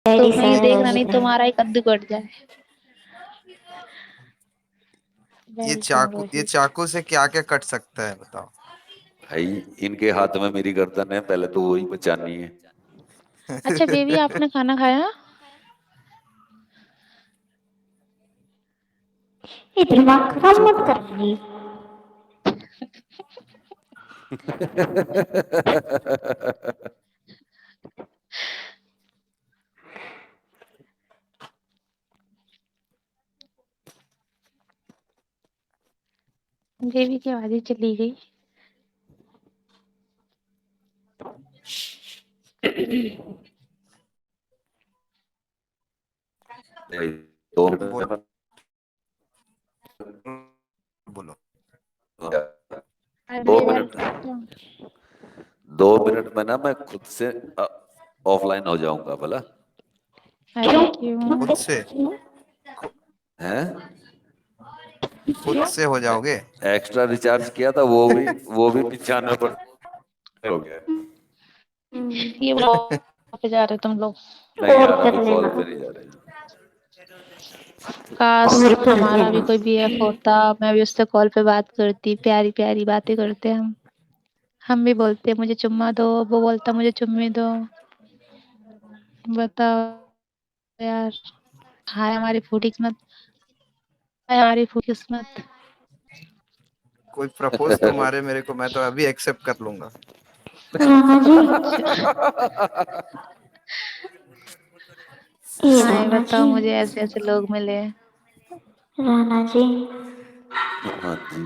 शायरी तुम ही शायर हो देखना, नहीं गया। तुम्हारा ही कद्दू कट जाए। वेलकम ये रोहित। चाकू से क्या क्या कट सकता है बताओ। भाई, इनके हाथ में मेरी गर्दन है, पहले तो वही बचानी है। अच्छा बेबी, आपने खाना खाया? ये दिमाग खराब बच्चों मत को कर प्लीज। बेबी की आवाज ही चली गई। भाई, दो बोल मिनट बोलो। में- अरे दो यार मिनट तो 2 मिनट में ना मैं खुद से ऑफलाइन हो जाऊंगा भला। अरे क्यों? खुद से खु- हैं? खुद से हो जाओगे। एक्स्ट्रा रिचार्ज किया था, वो भी 95% हो गया। ये ब्लॉक पे जा रहे हो तुम लोग? नहीं और यार, अभी कर कॉल लेना। पे नहीं जा रहे हैं। काश और कर हमारा भी लेना। कोई बीएफ होता, मैं भी उससे कॉल पे बात करती, प्यारी प्यारी बातें करते हम भी बोलते मुझे चुम्मा दो, वो बोलता मुझे चुम्मी दो। बताओ यार, हाय हमारी फूटी किस्मत, हाय हमारी फूटी किस्मत। कोई प्रपोज तो मारे मेरे को, मैं तो अभी एक्सेप्ट कर लूंगा। राणा जी, अच्छा, ये हाय राणा बताओ, जी, मुझे ऐसे ऐसे लोग मिले हैं। राणा जी, हाँ जी।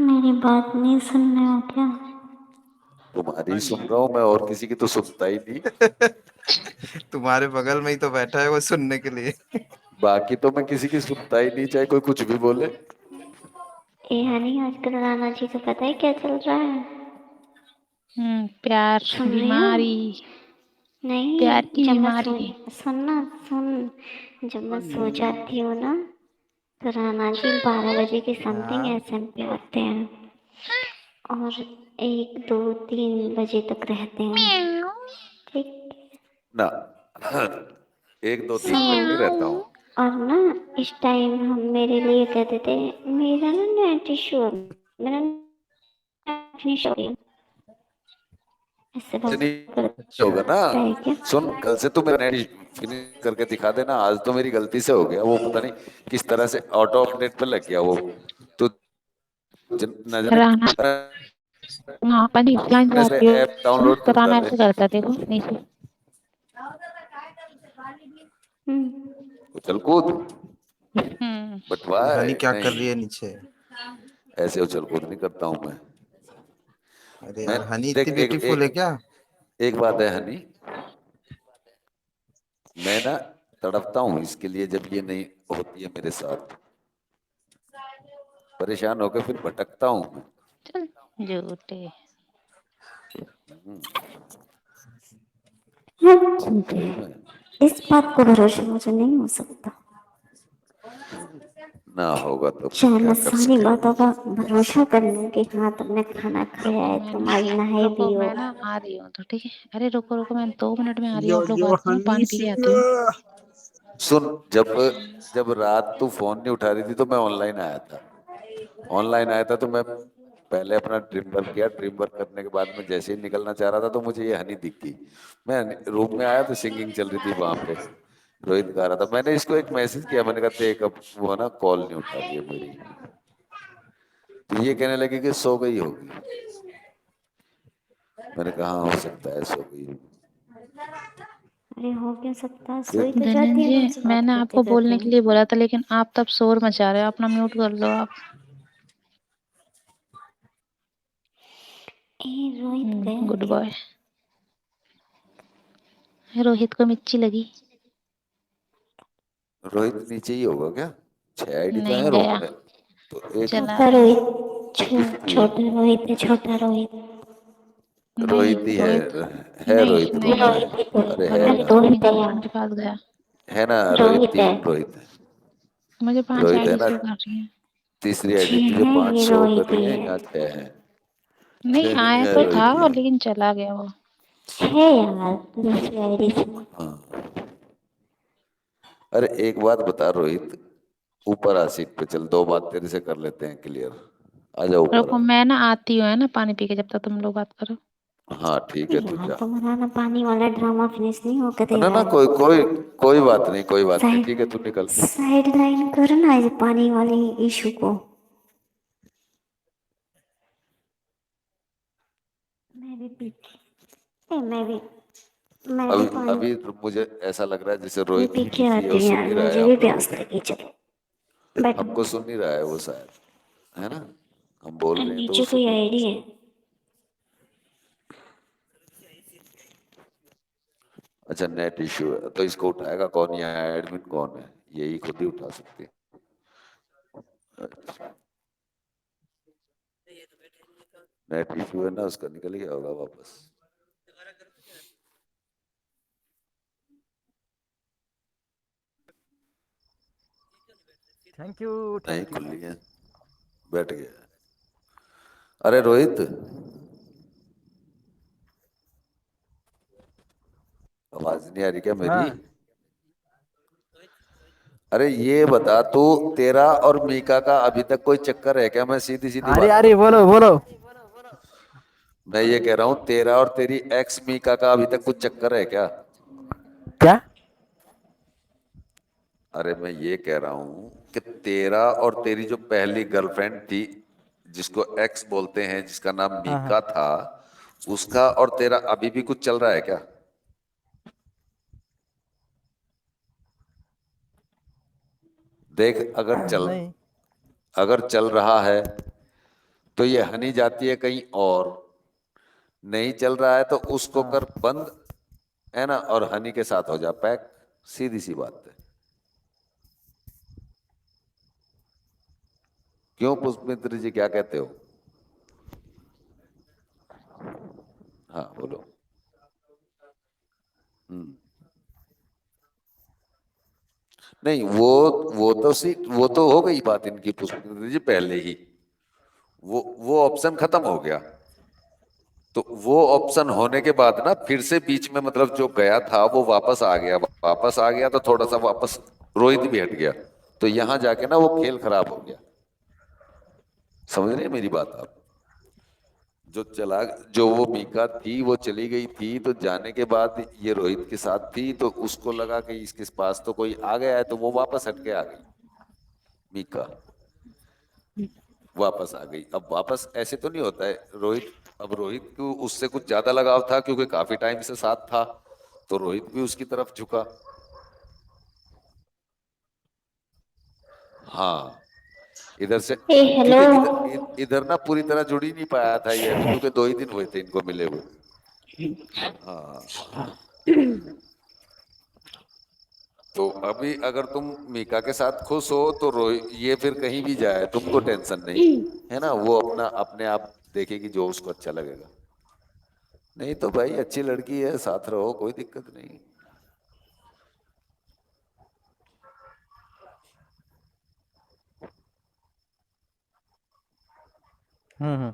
मेरी बात नहीं सुन रहे हो क्या? तुम्हारी सुन रहा हूँ मैं, और किसी की तो सुनता ही नहीं। तुम्हारे बगल में ही तो बैठा है वो सुनने के लिए। बाकी तो मैं किसी की सुनता ही नहीं, चाहे कोई कुछ भी बोले। ए हनी, आजकल राणा जी को पता है क्या चल रहा है? प्यार सुन रही हो? बीमारी, प्यार नहीं, की जब मैं बीमारी। जब मैं सो जाती हूँ ना, तो राणा जी 12 बजे के समथिंग हाँ। एसएम पे आते हैं और 1 2 3 बजे तक रहते हैं। ठीक। ना, 1 2 3 तक नहीं रहता म्याऊं। हूँ। और ना, इस टाइम हम मेरे लिए कहते थे, मेरा ना नेट इशू है, मेरा नेट फिनिश हो गया, ऐसे कुछ बात नहीं अच्छा। होगा ना। है क्या? सुन, कल से तू मेरा नेट फिनिश करके दिखा देना। आज तो मेरी गलती से हो गया, वो पता नहीं किस तरह से ऑटो अपडेट पे लग गया वो। तो न जाने राना, हाँ अपन ऑफलाइन मैं से जाती ऐप हूँ डाउनलोड तो करता राना रहे। ऐसे करता, देखो नीचे। हम्म। उछल कूद, हम्म। बट वाई हनी क्या कर नहीं, रही है नीचे? ऐसे उछल कूद नहीं करता हूँ मैं। अरे मैं यार, हनी देख, इतनी एक ब्यूटीफुल है एक क्या? एक बात है हनी, मैं ना तड़पता हूँ इसके लिए जब ये नहीं होती है मेरे साथ। परेशान होकर फिर भटकता हूँ मैं। चल झूठे। हम्म, हाँ, सही में। इस बात को भरोसा मुझे नहीं हो सकता। ना होगा तो फिर चाहे क्या मैं कर सारी सके। बातों का भरोसा कर लूं कि हाँ तुमने खाना खाया है, मैं तुम ना, आज नहाए रुको भी हो। मैं ना आ रही हूँ तो ठीक है। अरे रुको रुको, मैं 2 मिनट में आ रही हूँ, यो आप लोग यो बात करो, हनी पानी पी के सिंह। आती हूँ। सुन, जब जब रात तू फोन नहीं उठा रही थी तो मैं ऑनलाइन आया था। ऑनलाइन आया था तो मैं पहले अपना ड्रीम वर्क किया। ड्रीम वर्क करने के बाद में जैसे ही निकलना चाह रहा था तो मुझे ये हनी दिख गई। मैं रूम में आया तो सिंगिंग चल रही थी वहां पे, रोहित गा रहा था। मैंने इसको एक मैसेज किया, मैंने कहा देख अब वो ना कॉल नहीं उठा रही है मेरी। तो ये कहने लगी कि सो गई होगी। मैंने कहा हाँ, हो सकता है सो गई हो। अरे हो क्यों सकता है, फिर सोई तो जाती है धनंजय, तुमसे बात मैंने करते आपको करते। बोलने के लिए बोला था, लेकिन आप तब शोर मचा रहे हो, अपना म्यूट कर लो आप। ए रोहित गया गुड क्या? बॉय। रोहित को मिर्ची लगी। रोहित नीचे ही होगा क्या? 6 आईडी तो नहीं है रूम गया, में। तो एक चला छोटा गया। रोहित, फिफ्टी छोटा रोहित है, छोटा रोहित। नहीं रोहित ही रोहित, है नहीं रोहित रूम में। रोहित ही तो अरे है। है अरे ना, रोहित अपनी है गर्लफ्रेंड के यार, पास गया। है ना रोहित। रोहित है। 3 रोहित है। मुझे 5 रोहित है आईडी ना, शो कर रही है। तीसरी आईडी छह तुझे है, पांच ये शो कर रोहित रही ही है, है। यहाँ 6 है। नहीं आया तो था रोहित ही और है। लेकिन चला गया वो। छह यार, दूसरी आईडी से। हाँ, अरे एक बात बता रोहित, ऊपर आ सीट पे चल, दो बात तेरे से कर लेते हैं क्लियर। आ जा ऊपर रुको आ। मैं ना आती हूँ, है ना, पानी पी के, जब तक तुम लोग बात करो। हाँ ठीक है, तू यार जा। तुम्हारा ना पानी वाला ड्रामा फिनिश नहीं होकर दे ना रहा ना, है। कोई कोई कोई बात नहीं, कोई बात नहीं, साइड ठीक है तू निकल। साइड लाइन करो ना इस पानी वाली इशू को। मैं भी पीती, मैं भी अभी पानी अभी तो मुझे ऐसा लग रहा है जैसे भी रोहित पी भी के बिजी है और आती हूँ सुन यार, नहीं रहा है मुझे भी हम लोगों प्यास को। लगी। चलो बैठो। हमको सुन नहीं रहा है वो शायद, है ना, हम बोल रहे हैं तो वो नीचे सुन कोई नहीं आईडी है? रहा। अच्छा नेट इश्यू है तो इसको उठाएगा कौन, यहाँ एडमिन कौन है, यही खुद ही उठा सकते हैं। नेट इश्यू है ना, उसका निकल गया होगा वापस। थैंक यू नहीं थैंक यू। खुल गया, बैठ गया। अरे रोहित, आवाज नहीं आ रही क्या मेरी? हाँ। अरे ये बता तू, तेरा और मीका का अभी तक कोई चक्कर है क्या? मैं सीधी सीधी अरे बात अरे करता बोलो हूँ। बोलो। मैं ये कह रहा हूँ, तेरा और तेरी एक्स मीका का अभी तक कुछ चक्कर है क्या? क्या? अरे मैं ये कह रहा हूँ कि तेरा और तेरी जो पहली गर्लफ्रेंड थी, जिसको एक्स बोलते हैं, जिसका नाम हाँ हाँ। मीका था, उसका और तेरा अभी भी कुछ चल रहा है क्या? देख, नहीं। अगर चल रहा है तो ये हनी जाती है कहीं और, नहीं चल रहा है तो उसको हाँ। कर बंद, है ना, और हनी के साथ हो जा पैक। सीधी सी बात है। क्यों पुष्पमित्र जी, क्या कहते हो? हाँ बोलो। हम्म। नहीं वो तो हो गई बात इनकी पुष्पमित्र जी पहले ही। वो ऑप्शन खत्म हो गया। तो वो ऑप्शन होने के बाद ना फिर से बीच में, मतलब जो गया था वो वापस आ गया, वापस आ गया तो थोड़ा सा वापस रोहित भी हट गया, तो यहां जाके ना वो खेल खराब हो गया। समझ रहे हैं मेरी बात आप? जो चला, जो वो मीका थी वो चली गई थी, तो जाने के बाद ये रोहित के साथ थी, तो उसको लगा कि इसके पास तो कोई आ गया है, तो वो वापस हट के आ गई मीका, वापस आ गई। अब वापस ऐसे तो नहीं होता है रोहित। अब रोहित को उससे कुछ ज्यादा लगाव था क्योंकि काफी टाइम से साथ था, तो रोहित भी उसकी तरफ झुका। हाँ, इधर से, ए हेलो। क्योंकि इधर ना पूरी तरह जुड़ ही नहीं पाया था ये अभी, क्योंकि 2 ही दिन हुए थे इनको मिले हुए। हाँ, तो अभी अगर तुम मीका के साथ खुश हो तो ये फिर कहीं भी जाए तुमको टेंशन नहीं, है ना, वो अपना अपने आप देखेगी जो उसको अच्छा लगेगा। नहीं तो भाई अच्छी लड़की है, साथ रहो, कोई दिक्कत नहीं। हम्म।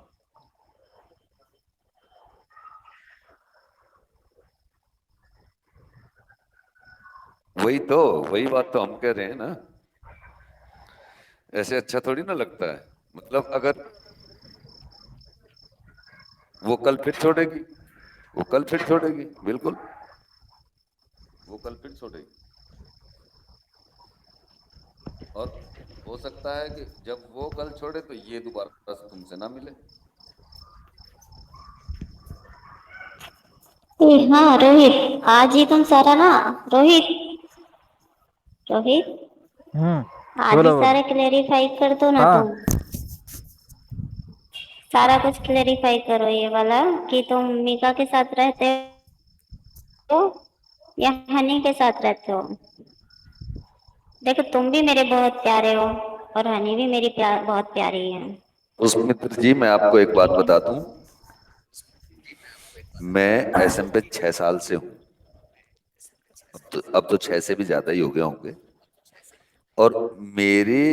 वही तो, वही बात तो हम कह रहे हैं ना। ऐसे अच्छा थोड़ी ना लगता है, मतलब अगर वो कल फिर छोड़ेगी, वो कल फिर छोड़ेगी, बिल्कुल, वो कल फिर छोड़ेगी। और हो सकता है कि जब वो कल छोड़े तो ये दोबारा से तुमसे ना मिले। ए हाँ रोहित, आज ही तुम सारा ना, रोहित, रोहित, आज ही बोलो बोलो। सारा क्लेरिफाई कर दो ना हाँ। तुम। सारा कुछ क्लेरिफाई करो ये वाला, कि तुम मीका के साथ रहते हो या हनी के साथ रहते हो। देखो तुम भी मेरे बहुत प्यारे हो और हनी भी मेरी बहुत प्यारी है। पुष्पमित्र जी, मैं आपको एक बात बता दूं, मैं एसएम पे 6 साल से हूँ। अब तो 6 से भी ज्यादा ही हो गए होंगे। और मेरे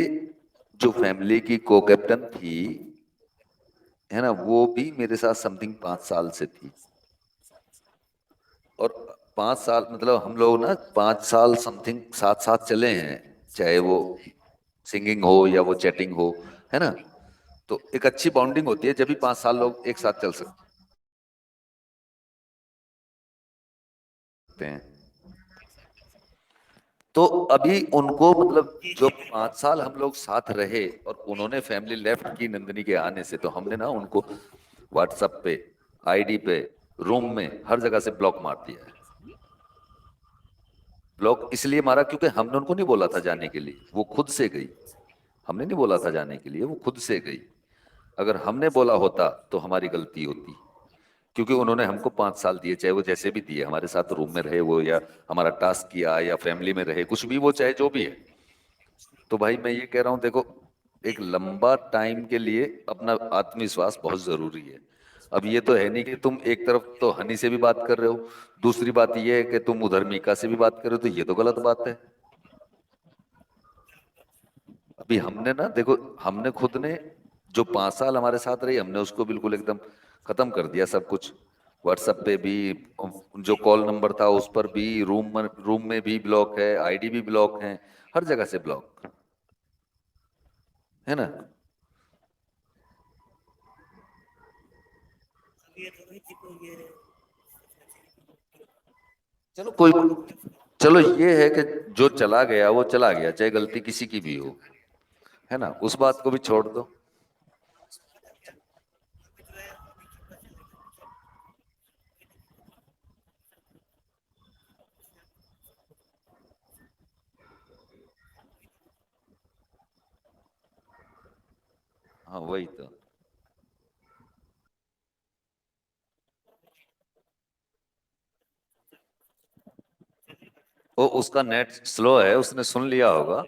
जो फैमिली की को कैप्टन थी, है ना, वो भी मेरे साथ समथिंग 5 साल से थी। और 5 साल मतलब हम लोग ना 5 साल समथिंग साथ साथ चले हैं, चाहे वो सिंगिंग हो या वो चैटिंग हो, है ना। तो एक अच्छी बॉन्डिंग होती है जब भी 5 साल लोग एक साथ चल सकते हैं। तो अभी उनको मतलब जो 5 साल हम लोग साथ रहे और उन्होंने फैमिली लेफ्ट की नंदिनी के आने से, तो हमने ना उनको व्हाट्सएप पे, आईडी पे, रूम में, हर जगह से ब्लॉक मार दिया है। ब्लॉक इसलिए मारा क्योंकि हमने उनको नहीं बोला था जाने के लिए, वो खुद से गई। हमने नहीं बोला था जाने के लिए, वो खुद से गई। अगर हमने बोला होता तो हमारी गलती होती, क्योंकि उन्होंने हमको 5 साल दिए, चाहे वो जैसे भी दिए, हमारे साथ रूम में रहे वो, या हमारा टास्क किया, या फैमिली में रहे, कुछ भी वो, चाहे जो भी है। तो भाई मैं ये कह रहा हूँ, देखो एक लंबा टाइम के लिए अपना आत्मविश्वास बहुत जरूरी है। अब ये तो है नहीं कि तुम एक तरफ तो हनी से भी बात कर रहे हो, दूसरी बात ये है कि तुम उधर मीका से भी बात कर रहे हो, तो ये तो गलत बात है। अभी हमने ना देखो, हमने खुद ने जो 5 साल हमारे साथ रही, हमने उसको बिल्कुल एकदम खत्म कर दिया सब कुछ। व्हाट्सएप पे भी, जो कॉल नंबर था उस पर भी, रूम में भी ब्लॉक है, आईडी भी ब्लॉक है, हर जगह से ब्लॉक है ना। चलो कोई, चलो ये है कि जो चला गया वो चला गया, चाहे गलती किसी की भी हो, है ना, उस बात को भी छोड़ दो। हाँ वही तो। वो उसका नेट स्लो है, उसने सुन लिया होगा,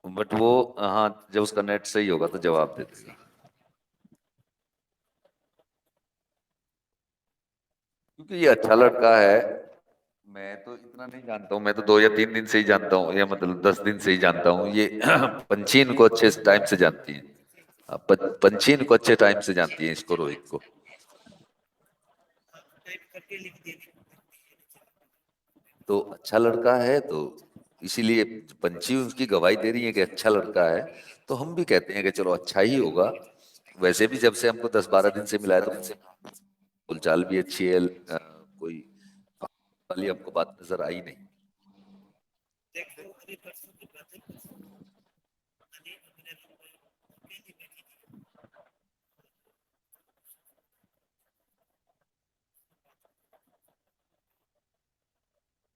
बट वो, हाँ जब उसका नेट सही होगा तो जवाब दे देगा। क्योंकि ये अच्छा लड़का है। मैं तो इतना नहीं जानता हूँ, मैं तो 2 या 3 दिन से ही जानता हूँ, या मतलब 10 दिन से ही जानता हूँ ये। पंची इनको अच्छे टाइम से जानती है। पंची इनको अच्छे टाइम से जानती है, इसको, रोहित को। तो अच्छा लड़का है, तो इसीलिए पंची उसकी गवाही दे रही है कि अच्छा लड़का है, तो हम भी कहते हैं कि चलो अच्छा ही होगा। वैसे भी जब से हमको 10-12 दिन से मिला है, तो बोलचाल भी अच्छी है, कोई वाली हमको बात नजर आई नहीं।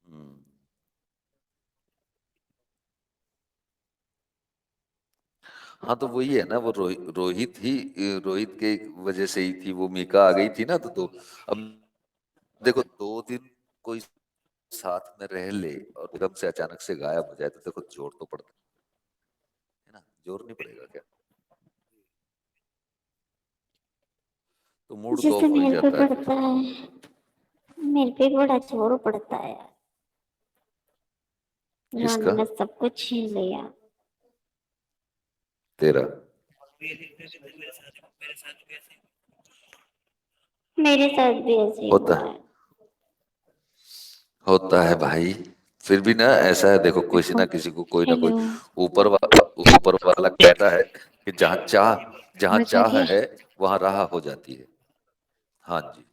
हम्म। हाँ तो वही है ना, वो रोहित के वजह से ही थी, वो मीका आ गई थी ना, तो अब देखो 2 दिन कोई साथ में रह ले और एकदम से अचानक से गायब हो जाए, तो देखो जोर तो पड़ता है ना, जोर नहीं पड़ेगा क्या। तो मूड तो जैसे ऑफ हो ही मेरे पे जाता है फिर। पड़ता है, मेरे पे बड़ा जोर पड़ता है यार। रानी किसका? ने सब कुछ छीन लिया। तेरा? मेरे साथ भी ऐसे ही होता हुआ है। होता है भाई। फिर भी ना ऐसा है, देखो किसी देखो, ना किसी को, कोई ना कोई हेलो, ऊपर वाला कहता है कि जहाँ आवाज आ चाह रही है? है वहां राह हो जाती है। हाँ जी।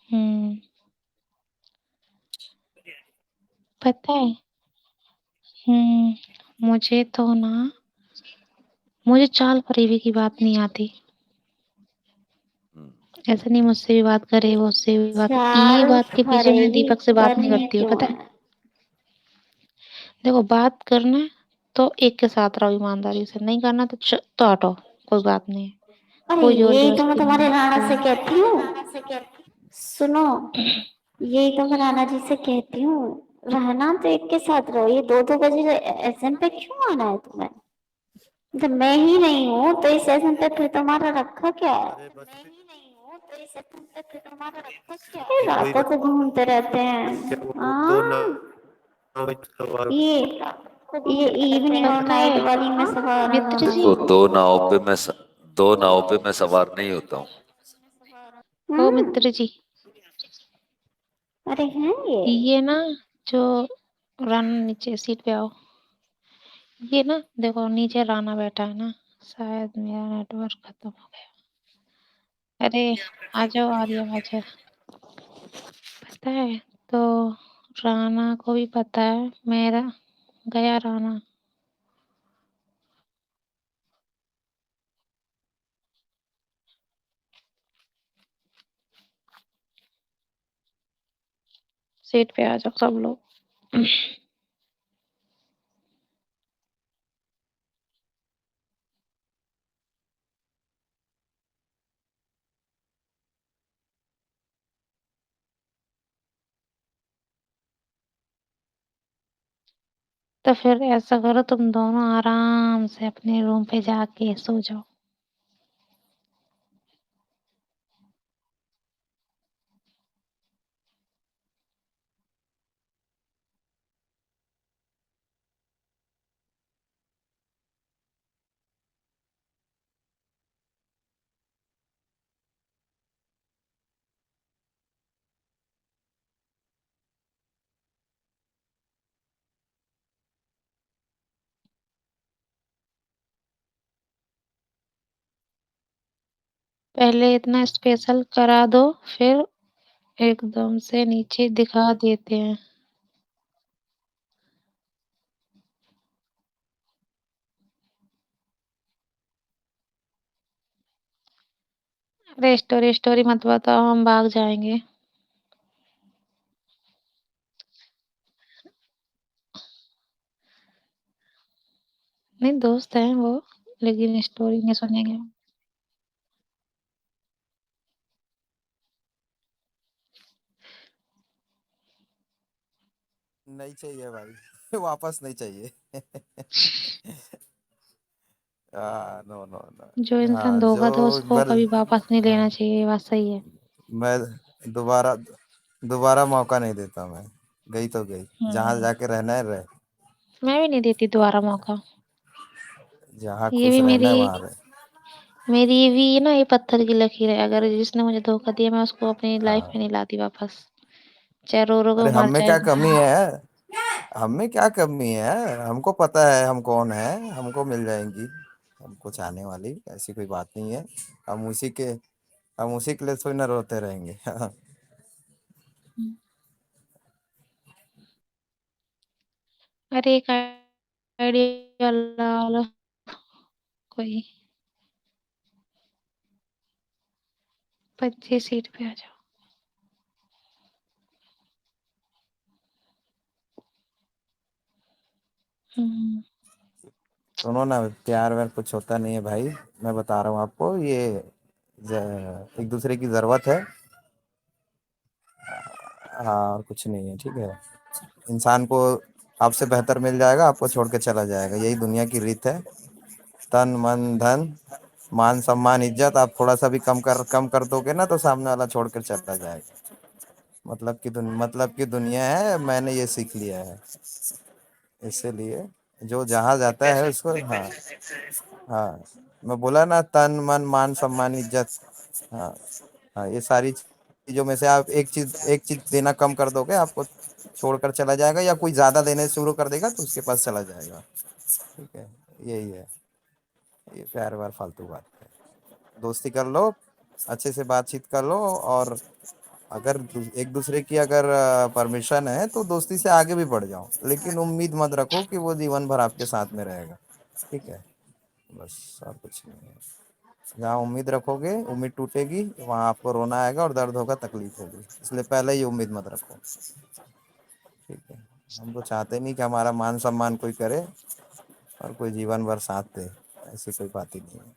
हम्म। पता है। मुझे तो ना, मुझे चाल फरेबी की बात नहीं आती। हम्म। ऐसा नहीं मुझसे भी बात करे, वो उससे भी बात करे, ये चाल बात के पीछे मैं फरेबी दीपक से बात नहीं करनी करती हूँ, क्यों पता है। है? देखो बात करना है तो एक के साथ रहो ईमानदारी से, नहीं करना तो हटो, कोई बात नहीं है। अरे कोई जोर यही तो मैं जबरदस्ती नहीं तुम्हारे राणा से है। कहती हूँ। सुनो, यही तो मैं राणा जी से कहती हूँ, रहना तो एक के साथ रहो, ये 2-2 बजे एसएम पे क्यों आना है तुम्हें? जब मैं ही नहीं हूँ तो इस एसएम पे फिर तुम्हारा रखा क्या है? अरे बस ये ये कोई रातों को घूमते रहते क्या हैं। वो दो हाँ, नाव सवार। ये ये इवनिंग और पता नाइट है वाली में सवार मित्र होना। जी, देखो दो नाव पे मैं सवार नहीं होता हूँ। ओ हम्म। मित्र जी, अरे हैं ये? ये ना जो राना, नीचे सीट पे आओ। ये ना देखो नीचे राना बैठा है ना, शायद मेरा नेटवर्क खत्म हो गया। अरे आ जाओ आर्य, आ जाओ। पता है तो राना को भी पता है मेरा गया राना। सीट पे आ जाओ सब लोग। तो फिर ऐसा करो, तुम दोनों आराम से अपने रूम पे जाके सो जाओ। पहले इतना स्पेशल करा दो, फिर एकदम से नीचे दिखा देते हैं। अरे स्टोरी स्टोरी मत बताओ, हम भाग जाएंगे। नहीं दोस्त हैं वो, लेकिन स्टोरी नहीं सुनेंगे। नहीं चाहिए भाई। वापस नहीं चाहिए। नो नो जो नो। इंसान हाँ जो धोखा दे एक उसको बार, कभी वापस नहीं हाँ, लेना चाहिए, ये बात सही है। मैं दोबारा दोबारा मौका नहीं देता मैं। गई तो गई, जहाँ हम्म, जाके रहना है रहे, मैं भी नहीं देती दोबारा मौका। जहाँ ये खुश भी रहना मेरी है वहां रहे। मेरी ये भी ना, ये पत्थर की लकीर है। अगर जिसने मुझे धोखा दिया, मैं उसको अपनी लाइफ में हाँ, नहीं लाती वापस, चाहे रो रो के अरे मर हम में जाए। क्या कमी है? हम में क्या कमी है? हमको पता है हम कौन है, हमको मिल जाएंगी, हमको चाहने वाली, ऐसी कोई बात नहीं है। हम उसी के हम उसी के लिए थोड़ी ना रोते रहेंगे। अरे एक आइडिया ला लो कोई, 25 सीट पे आ जाओ। हम्म, सुनो ना, प्यार व्यार कुछ होता नहीं है भाई। मैं बता रहा हूँ आपको, ये एक दूसरे की जरूरत है। हाँ, और कुछ नहीं है, ठीक है। इंसान को आपसे बेहतर मिल जाएगा, आपको छोड़ के चला जाएगा, यही दुनिया की रीत है। तन मन धन, मान सम्मान इज्जत, आप थोड़ा सा भी कम कर दोगे ना, तो सामने वाला छोड़ कर चला जाएगा। मतलब की दुनिया है, मैंने ये सीख लिया है। इसीलिए जो जहाँ जाता है उसको, हाँ, हाँ, मैं बोला ना, तन मन मान सम्मान इज्जत। हाँ, हाँ, ये सारी चीजों में से आप एक चीज देना कम कर दोगे, आपको छोड़कर चला जाएगा, या कोई ज्यादा देने शुरू कर देगा तो उसके पास चला जाएगा। ठीक है, यही है। ये प्यार व्यार फालतू बात है। दोस्ती कर लो, अच्छे से बातचीत कर लो, और अगर एक दूसरे की अगर परमिशन है तो दोस्ती से आगे भी बढ़ जाओ, लेकिन उम्मीद मत रखो कि वो जीवन भर आपके साथ में रहेगा। ठीक है, बस, और कुछ नहीं है। जहाँ उम्मीद रखोगे, उम्मीद टूटेगी, वहाँ आपको रोना आएगा और दर्द होगा, तकलीफ होगी, इसलिए पहले ही उम्मीद मत रखो। ठीक है, हम तो चाहते नहीं कि हमारा मान सम्मान कोई करे और कोई जीवन भर साथ दे, ऐसी कोई बात ही नहीं है।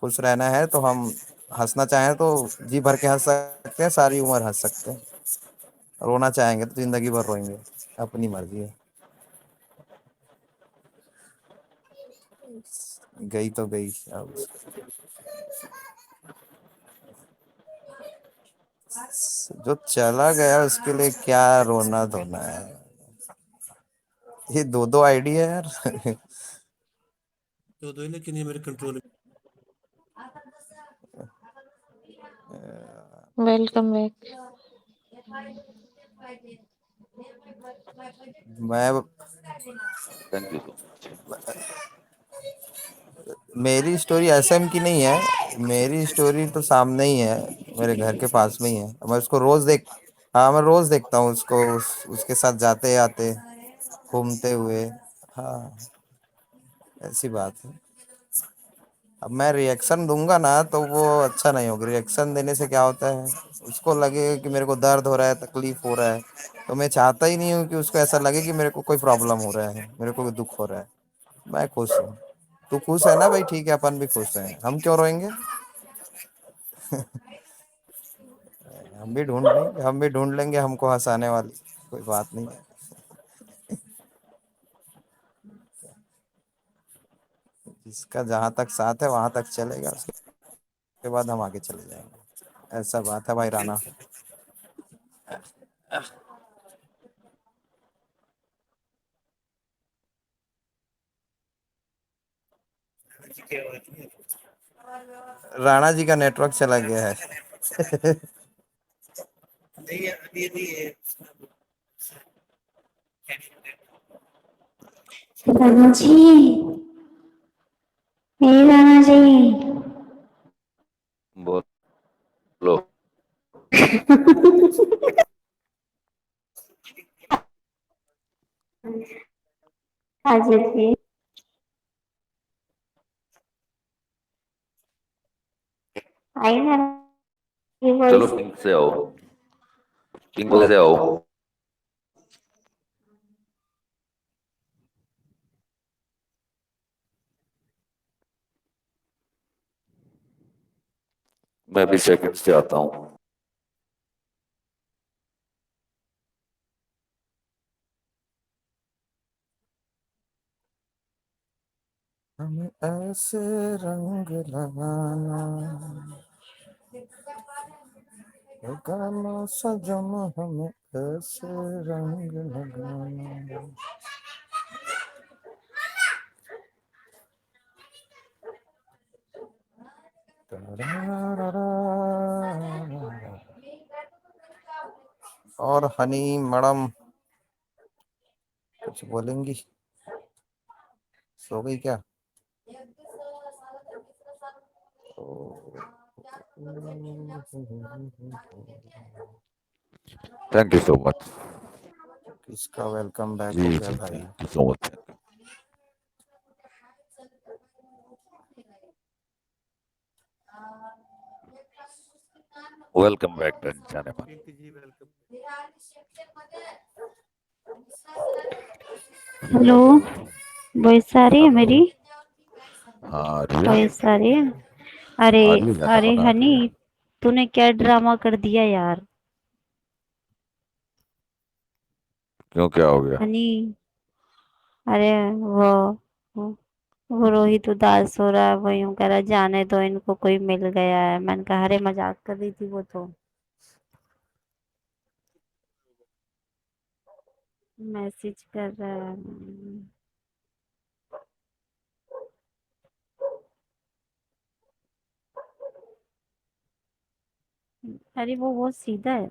खुश रहना है तो हम, हंसना चाहें तो जी भर के हंस सकते हैं, सारी उम्र हंस सकते हैं। रोना चाहेंगे तो जिंदगी भर रोएंगे, अपनी मर्जी है। गई तो गई अब। जो चला गया उसके लिए क्या रोना धोना है? ये दो दो आईडी है यार। Welcome back. मैं थैंक यू सो मच। मेरी स्टोरी एसएम की नहीं है, मेरी स्टोरी तो सामने ही है, मेरे घर के पास में ही है। मैं उसको रोज देख हाँ, मैं रोज देखता हूँ उसको, उसके साथ जाते आते, घूमते हुए। हाँ, ऐसी बात है। अब मैं रिएक्शन दूंगा ना तो वो अच्छा नहीं होगा। रिएक्शन देने से क्या होता है, उसको लगे कि मेरे को दर्द हो रहा है, तकलीफ हो रहा है। तो मैं चाहता ही नहीं हूँ कि उसको ऐसा लगे कि मेरे को कोई प्रॉब्लम हो रहा है, मेरे को कोई दुख हो रहा है। मैं खुश हूँ। तू खुश है ना भाई? ठीक है, अपन भी खुश हैं, हम क्यों रोएंगे? हम भी ढूंढ लेंगे हमको हंसाने वाली, कोई बात नहीं है। जिसका जहां तक साथ है वहां तक चलेगा, उसके बाद हम आगे चले जाएंगे। ऐसा बात है भाई राणा। राणा जी का नेटवर्क चला गया है। राणा जी, हे राणा जी। बोलो। आज जी, आई ना ये चलो वॉइस। पिंक से आओ, पिंक वाले से आओ। मैं भी सेकंड से आता हूँ। हमें ऐसे रंग लगाना, ये गाना सजम, हमें ऐसे रंग लगाना। और हनी मैडम कुछ बोलेंगी? सो गई क्या? Thank you so much. किसका वेलकम बैक जी हो गया जी, भाई? Thank you so much. Welcome back जाने मन। हेलो, वॉइस आ रही है मेरी? हाँ आ रही है, वॉइस आ रही है? अरे, आ रही है जाने अरे मन, आ रही हनी, है। तूने क्या ड्रामा कर दिया यार। क्यों, क्या हो गया? हनी, अरे वो वो रोहित उदास हो रहा है, वो यूं कह रहा है, जाने दो इनको, कोई मिल गया है। मैंने कहा अरे मजाक कर रही थी वो तो। मैसेज कर रहा है। अरे वो सीधा है।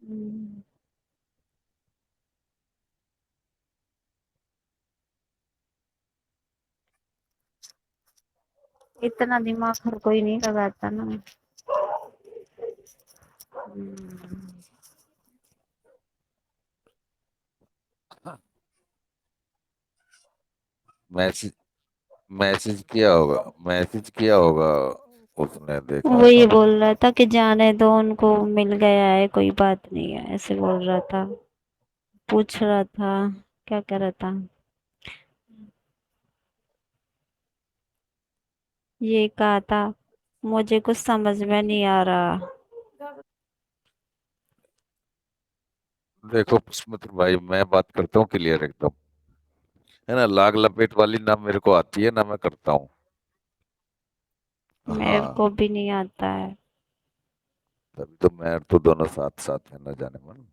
हम्म, इतना दिमाग हर कोई नहीं लगाता ना। हम्म, मैसेज मैसेज किया होगा, मैसेज किया होगा, उसने देखा वो ये था। बोल रहा था कि जाने दो उनको, मिल गया है, कोई बात नहीं है, ऐसे बोल रहा था। पूछ रहा था, क्या कर रहा था, ये कहा था, मुझे कुछ समझ में नहीं आ रहा। देखो पुष्मित्र भाई, मैं बात करता हूँ क्लियर एकदम, है ना। लाग लपेट वाली ना मेरे को आती है, ना मैं करता हूँ। मेरे हाँ, को भी नहीं आता है। तभी तो मैं तो दोनों साथ साथ है, ना जाने मन।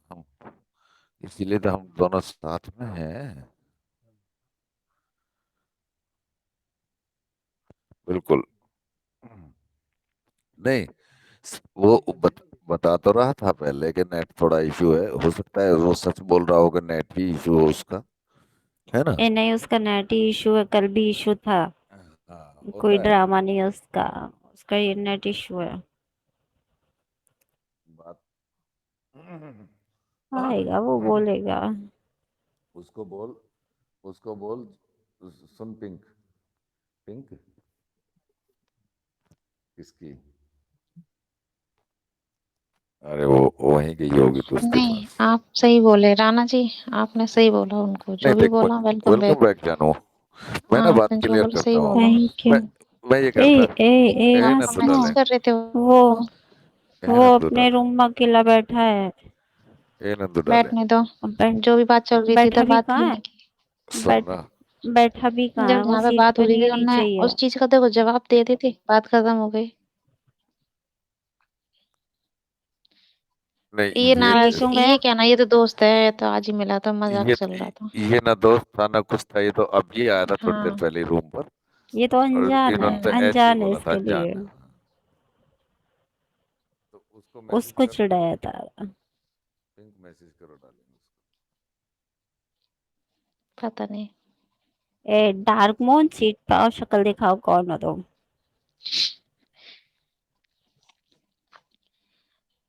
हम इसीलिए तो हम दोनों साथ में हैं। बिल्कुल। नहीं, वो बता तो रहा था पहले कि नेट थोड़ा इशू है, हो सकता है वो सच बोल रहा होगा, नेट भी इशू हो उसका, है ना। ए नहीं, उसका नेट ही इशू है, कल भी इशू था। हाँ कोई होता है ड्रामा नहीं है उसका। उसका ये नेट इशू है। बात। आएगा, वो बोलेगा। उसको बोल, उसको बोल, सुन पिंक, पिंक किसकी, अरे वो वहीं गई होगी तो उसके नहीं, पास। आप सही बोले राणा जी। आपने सही बोला, उनको नहीं जो भी देख, बोला वेलकम बैक। वेलकम बैक जानू। मैं ना हाँ, बात आपने जो क्लियर बोला करता सही हूँ। बोला। Thank you. मैं ये ए करता, ए ए ए आप नंदू मैसेज डाले, आसमा। कर रहे थे वो ए वो नंदू अपने डाले, रूम में अकेला बैठा है। ए नंदू डाले। बैठने दो। बैठ जो भी बात चल रही थी बैठा इधर भी बात कहाँ भी है? नहीं की। सुन बैठ ना, बैठा भी कहाँ जब है? वो जहाँ पे सीट बात पे हो रही नहीं थी है, उनने नीचे ही है। उस चीज का देखो जवाब दे दी थी, बात खत्म हो गई। नहीं ये ये नाराज, क्यों गया? ये क्या ना, ये तो दोस्त है, ये तो आज ही मिला था, मजाक ये चल रहा था। ये ना दोस्त था ना कुछ था, ये तो अब ये आया था थोड़ी देर हाँ। पहले रूम पर, ये तो और अनजान है, इन्होंने तो ऐसे ही अनजान है बोला था इसके अनजान। लिए। तो उसको मैसेज उसको कर, चिढ़ाया था। पिंक मैसेज करो डालेंगे उसको। पता नहीं। ए डार्क मोन, सीट पे आओ, शक्ल दिखाओ, कौन हो तुम?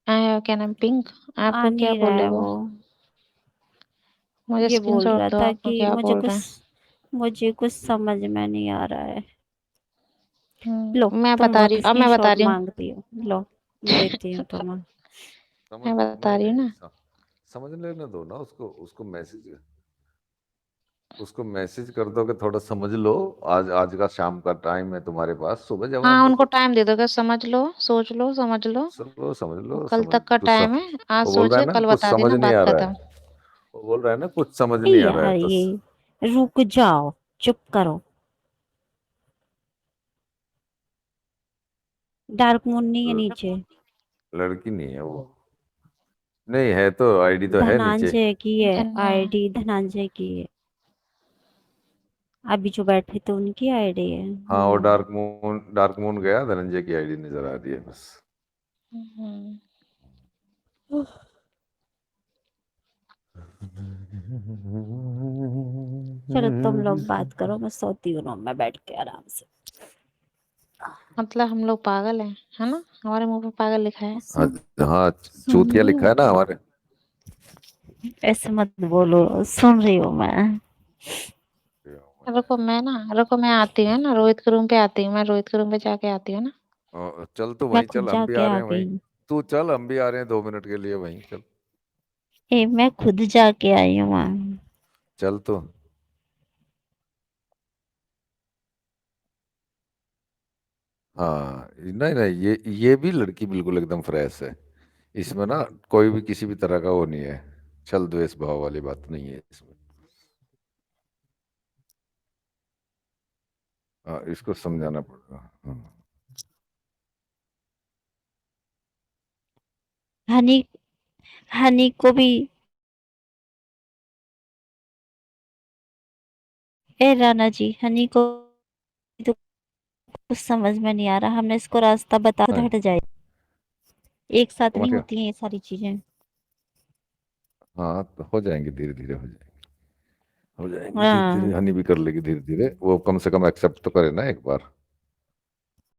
क्या नाम, पिंक। आ आपको क्या नहीं रहा बोले है वो? वो। मुझे ये बोल स्क्रीनशॉट रहा दो, था आपको कि क्या बोल रहे हैं। मुझे कुछ समझ में नहीं आ रहा है। लो, मैं तुम बता लो, रही हूँ, अब मैं बता स्क्रीनशॉट रही हूँ। मांगती हो। लो, देती हूँ तुम्हें। समझ, मैं बता नहीं रही हूँ नहीं ना। समझ लेने दो ना उसको, उसको मैसेज कर दो कि थोड़ा समझ लो, आज आज का शाम का टाइम है तुम्हारे पास, सुबह जवाब हाँ, दे उनको दो। टाइम दे दो कि समझ लो, सोच लो, समझ लो। सुनो, समझ वो लो, कल समझ तक का कुछ टाइम है, आज वो बोल रहा है सोचे ना कल कुछ बता समझ देना, नहीं बात आ रहा खत्म। है, वो बोल रहा है ना कुछ समझ ए नहीं आ रहा है यार, तो ये रुक जाओ, चुप करो। डार्क मून नहीं है नीचे। लड़की नहीं है वो, नहीं है तो आईडी तो है नीचे। धनंजय की है धन्य। आईडी, धनंजय की है। अभी जो बैठे थे उनकी आईडी है। हाँ वो हाँ। डार्क मून गया, धनंजय की आईडी नजर आ रही है बस। हम्म। चलो, तुम लोग बात करो, मैं सोती हूँ रूम में बैठ के आराम से। मतलब हम लोग पागल हैं, है ना? हमारे मुंह पे पागल लिखा है। हाँ, हाँ सुन चूतिया रही लिखा हो? है ना हमारे। ऐसे मत बोलो, सुन रही हूँ मैं। रुको, मैं आती हूँ ना, रोहित के रूम पे आती हूँ, मैं रोहित के रूम पे जाके आती हूँ ना। चल तू मैं वहीं खुद चल, हम भी जाके आ आ रहे हैं वहीं। गई। तू चल, हम भी आ रहे हैं 2 मिनट के लिए, वहीं चल। मैं खुद जाके आई हूँ वहाँ। चल तो। हाँ नहीं नहीं, ये भी लड़की बिल्कुल एकदम फ्रेश है, इसमें ना कोई भी किसी भी तरह का वो नहीं है, छल द्वेष भाव वाली बात नहीं है इसमें। हाँ इसको समझाना पड़ेगा। हाँ। हनी हनी को भी। राना जी, हनी को तो कुछ समझ में नहीं आ रहा। हमने इसको रास्ता बता, खुद हाँ, हट जाए। एक साथ समझ नहीं गया। होती हैं ये सारी चीजें। हाँ तो हो जाएंगे, धीरे धीरे हो जाएंगे, हो जाएंगे धीरे धीरे, हाँ। हनी भी कर लेगी धीरे धीरे, वो कम से कम एक्सेप्ट तो करे ना एक बार।